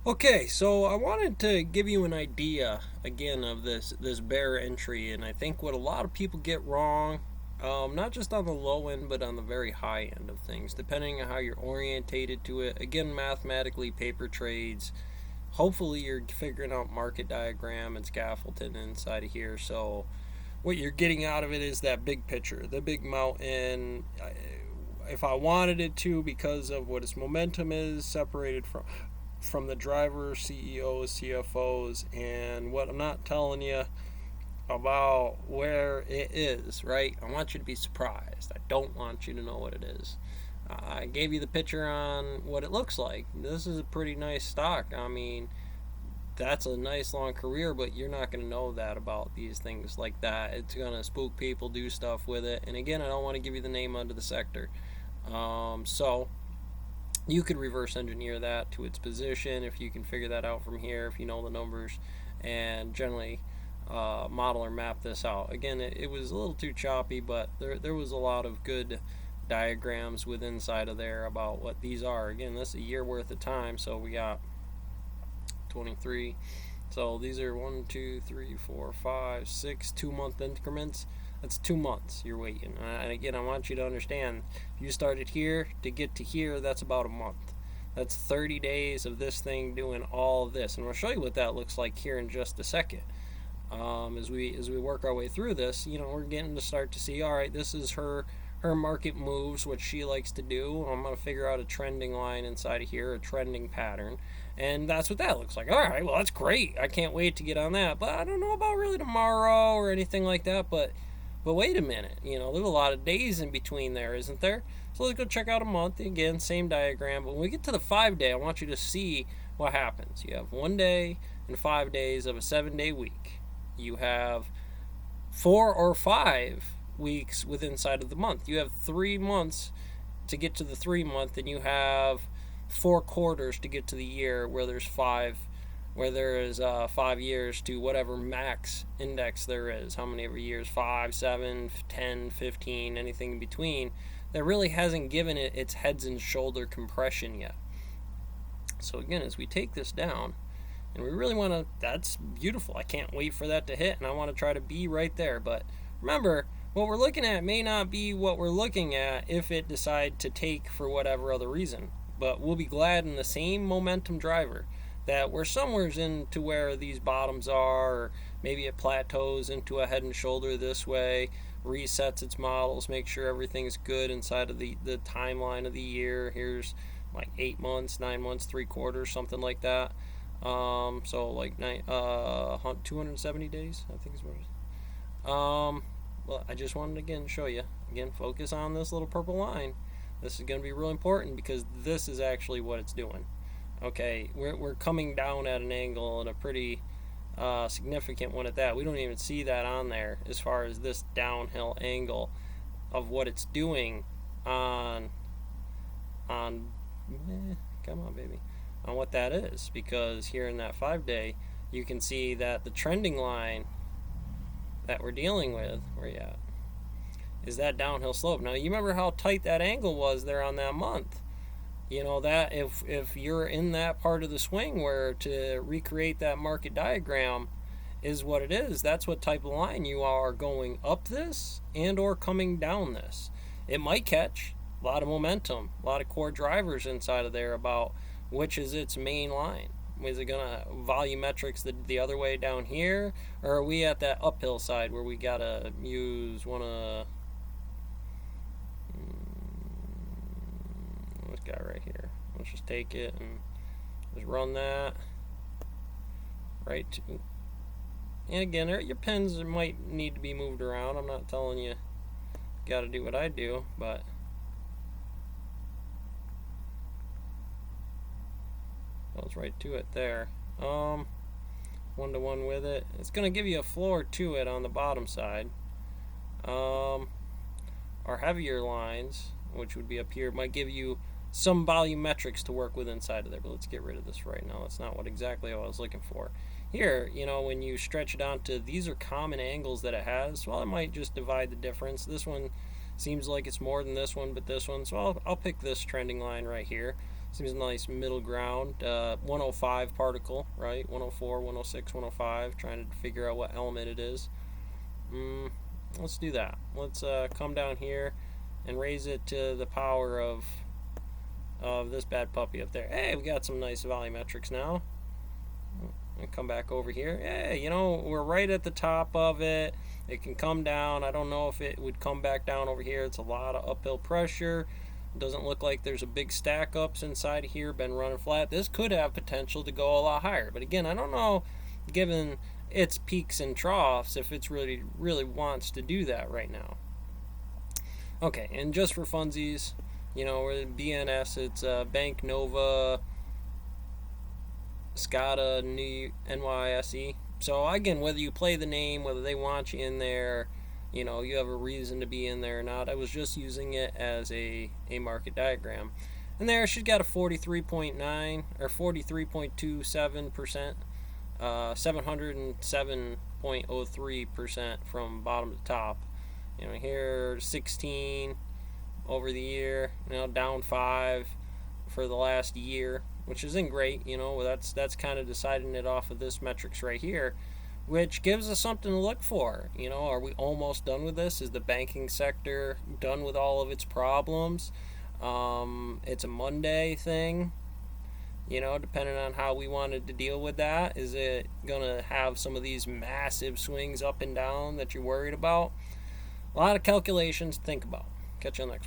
Okay, so I wanted to give you an idea again of this bear entry, and I think what a lot of people get wrong, not just on the low end, but on the very high end of things, depending on how you're orientated to it. Again, mathematically, paper trades. Hopefully, you're figuring out market diagram and scaffolding inside of here. So, what you're getting out of it is that big picture, the big mountain. If I wanted it to, because of what its momentum is, separated from the drivers, CEOs, CFOs, and what I'm not telling you about where it is, right? I want you to be surprised. I don't want you to know what it is. I gave you the picture on what it looks like. This is a pretty nice stock. I mean, that's a nice long career, but you're not going to know that about these things like that. It's going to spook people, do stuff with it. And again, I don't want to give you the name under the sector. So you could reverse engineer that to its position if you can figure that out from here, if you know the numbers, and generally model or map this out. Again, it was a little too choppy, but there was a lot of good diagrams with inside of there about what these are. Again, this is a year worth of time, so we got 23. So these are 1, 2, 3, 4, 5, 6 2-month increments. That's 2 months you're waiting. And again, I want you to understand, if you started here to get to here, that's about a month. That's 30 days of this thing doing all of this. And we'll show you what that looks like here in just a second. As we work our way through this, we're getting to start to see, all right, this is her market moves, what she likes to do. I'm going to figure out a trending line inside of here, a trending pattern. And that's what that looks like. All right, well, that's great. I can't wait to get on that. But I don't know about really tomorrow or anything like that. But wait a minute. There's a lot of days in between there, isn't there? So let's go check out a month. Again, same diagram. But when we get to the 5 day, I want you to see what happens. You have 1 day and 5 days of a 7 day week. You have 4 or 5 weeks within inside of the month. You have 3 months to get to the 3 month, and you have 4 quarters to get to the year, where there is 5 years to whatever max index there is. How many ever years? 5, 7, 10, 15, anything in between. That really hasn't given it its heads and shoulder compression yet. So again, as we take this down, and we really want to, that's beautiful. I can't wait for that to hit, and I want to try to be right there. But remember, what we're looking at may not be what we're looking at if it decide to take for whatever other reason. But we'll be glad in the same momentum driver that we're somewhere into where these bottoms are, or maybe it plateaus into a head and shoulder this way, resets its models, make sure everything's good inside of the timeline of the year. Here's like 8 months, 9 months, 3 quarters, something like that. So like 270 days, I think is what it is. Well, I just wanted to again show you. Again, focus on this little purple line. This is going to be really important because this is actually what it's doing. Okay, we're coming down at an angle and a pretty significant one at that. We don't even see that on there as far as this downhill angle of what it's doing on come on baby, on what that is, because here in that 5 day you can see that the trending line that we're dealing with, where you at, is that downhill slope. Now you remember how tight that angle was there on that month. That if you're in that part of the swing where to recreate that market diagram is what it is, that's what type of line you are going up this and or coming down this. It might catch a lot of momentum, a lot of core drivers inside of there about which is its main line. Is it gonna volumetrics the other way down here, or are we at that uphill side where we gotta use one of this guy right here? Let's just take it and just run that right to. And again, your pins might need to be moved around. I'm not telling you got to do what I do, but goes right to it there. 1-to-1 with it. It's going to give you a floor to it on the bottom side. Our heavier lines, which would be up here, might give you some volumetrics to work with inside of there. But let's get rid of this right now. That's not what exactly I was looking for. Here, when you stretch it onto, these are common angles that it has. Well, it might just divide the difference. This one seems like it's more than this one, but this one. So I'll pick this trending line right here. Seems a nice middle ground. 105 particle, right? 104, 106, 105. Trying to figure out what element it is. Let's do that. Let's come down here and raise it to the power of this bad puppy up there. Hey, we got some nice volumetrics now. And come back over here. Hey, we're right at the top of it. It can come down. I don't know if it would come back down over here. It's a lot of uphill pressure. It doesn't look like there's a big stack ups inside of here. Been running flat. This could have potential to go a lot higher. But again, I don't know, given its peaks and troughs, if it's really wants to do that right now. Okay, and just for funsies, we're BNS. It's Bank Nova Scada NYSE. So again, whether you play the name, whether they want you in there, you have a reason to be in there or not. I was just using it as a market diagram. And there she's got a 43.9 or 43.27%, 707.03% from bottom to top. Here 16 over the year, down 5 for the last year, which isn't great. That's kind of deciding it off of this metrics right here, which gives us something to look for. Are we almost done with this? Is the banking sector done with all of its problems? It's a Monday thing, depending on how we wanted to deal with that. Is it going to have some of these massive swings up and down that you're worried about? A lot of calculations to think about. Catch you on the next one.